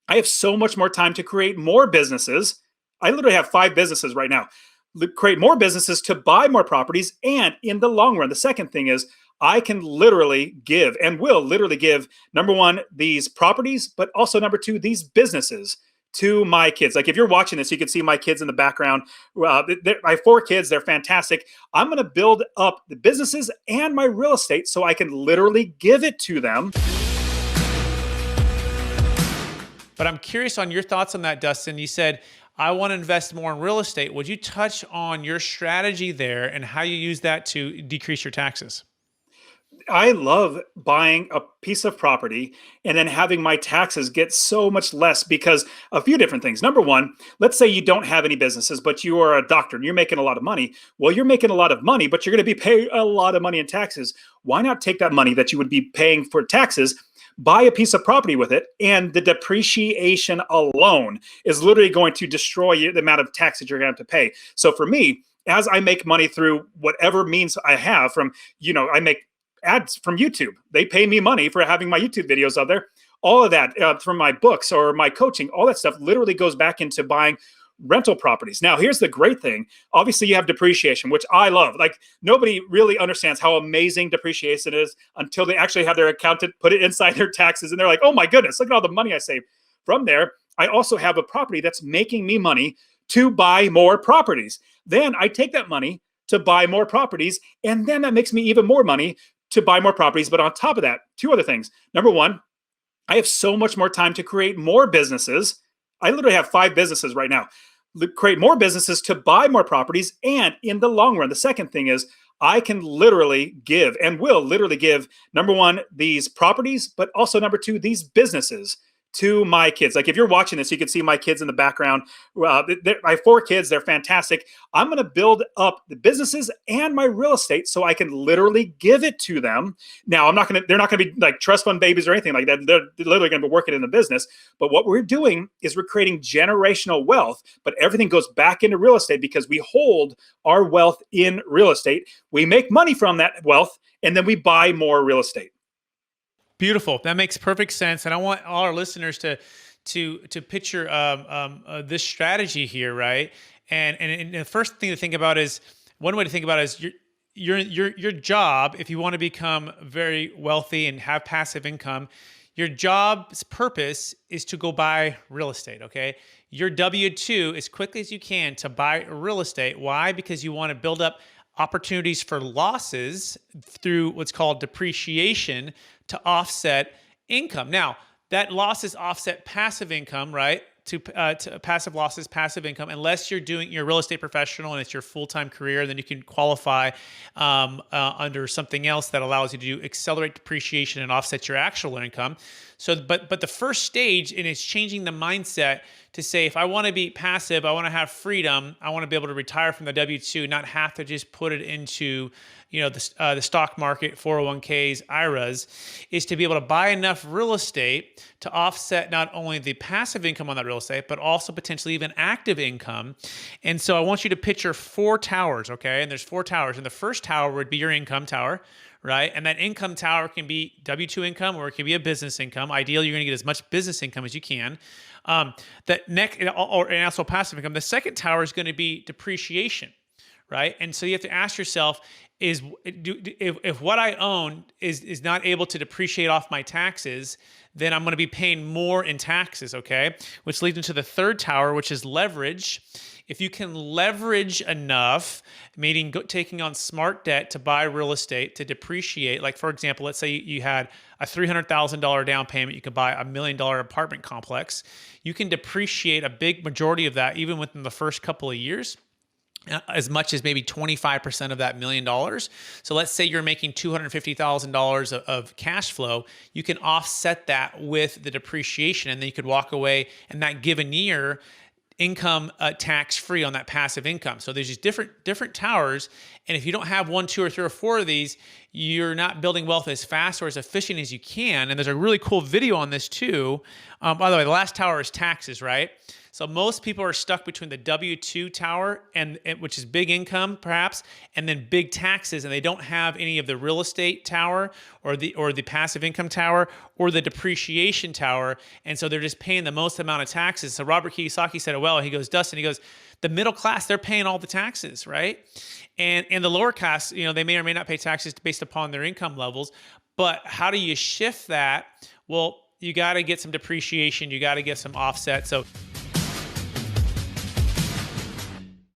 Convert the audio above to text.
I have so much more time to create more businesses. I literally have 5 businesses right now. Create more businesses to buy more properties. And in the long run, the second thing is I can literally give and will literally give number one, these properties, but also number two, these businesses to my kids. Like if you're watching this, you can see my kids in the background. I have 4 kids. They're fantastic. I'm going to build up the businesses and my real estate so I can literally give it to them. But I'm curious on your thoughts on that, Dustin. You said, I want to invest more in real estate. Would you touch on your strategy there and how you use that to decrease your taxes? I love buying a piece of property and then having my taxes get so much less because a few different things. Number one, let's say you don't have any businesses, but you are a doctor and you're making a lot of money. Well, you're making a lot of money, but you're going to be paying a lot of money in taxes. Why not take that money that you would be paying for taxes, buy a piece of property with it, and the depreciation alone is literally going to destroy you, the amount of taxes you're going to have to pay. So for me, as I make money through whatever means I have from, I make ads from YouTube. They pay me money for having my YouTube videos out there. All of that from my books or my coaching, all that stuff literally goes back into buying rental properties. Now, here's the great thing. Obviously, you have depreciation, which I love. Like nobody really understands how amazing depreciation is until they actually have their accountant put it inside their taxes. And they're like, oh my goodness, look at all the money I saved. From there, I also have a property that's making me money to buy more properties. Then I take that money to buy more properties. And then that makes me even more money to buy more properties. But on top of that, 2 other things. Number one, I have so much more time to create more businesses. I literally have 5 businesses right now. Create more businesses to buy more properties. And in the long run, the second thing is I can literally give and will literally give number one, these properties, but also number two, these businesses to my kids. Like if you're watching this, you can see my kids in the background. I have 4 kids. They're fantastic. I'm going to build up the businesses and my real estate so I can literally give it to them. Now, they're not going to be like trust fund babies or anything like that. They're literally going to be working in the business. But what we're doing is we're creating generational wealth, but everything goes back into real estate because we hold our wealth in real estate. We make money from that wealth, and then we buy more real estate. Beautiful. That makes perfect sense. And I want all our listeners to picture this strategy here, right? And the first thing to think about is, one way to think about it is your job, if you want to become very wealthy and have passive income, your job's purpose is to go buy real estate, okay? Your W-2 as quickly as you can to buy real estate. Why? Because you want to build up opportunities for losses through what's called depreciation to offset income. Now, that losses offset passive income, right? To passive losses, passive income, unless you're doing your real estate professional and it's your full-time career, then you can qualify under something else that allows you to accelerate depreciation and offset your actual income. So, but the first stage in is changing the mindset to say, if I want to be passive, I want to have freedom, I want to be able to retire from the W-2, not have to just put it into the stock market, 401ks, IRAs, is to be able to buy enough real estate to offset not only the passive income on that real estate, but also potentially even active income. And so I want you to picture 4 towers, okay? And there's 4 towers. And the first tower would be your income tower, right? And that income tower can be W-2 income or it can be a business income. Ideally, you're going to get as much business income as you can. That next, and also passive income. The second tower is going to be depreciation, right? And so you have to ask yourself, if what I own is not able to depreciate off my taxes, then I'm going to be paying more in taxes, okay? Which leads into the third tower, which is leverage. If you can leverage enough, meaning taking on smart debt to buy real estate to depreciate, like for example, let's say you had a $300,000 down payment, you could buy $1 million apartment complex. You can depreciate a big majority of that even within the first couple of years, as much as maybe 25% of that $1 million. So let's say you're making $250,000 of cash flow. You can offset that with the depreciation, and then you could walk away in that given year income tax-free on that passive income. So there's these different towers, and if you don't have 1, 2, or 3, or 4 of these, you're not building wealth as fast or as efficient as you can. And there's a really cool video on this too. By the way, the last tower is taxes, right? So most people are stuck between the W-2 tower and which is big income perhaps, and then big taxes, and they don't have any of the real estate tower or the passive income tower or the depreciation tower, and so they're just paying the most amount of taxes. So Robert Kiyosaki said it well. He goes, Dustin, he goes, the middle class, they're paying all the taxes, right? And the lower class, they may or may not pay taxes based upon their income levels. But how do you shift that? Well, you got to get some depreciation. You got to get some offset. So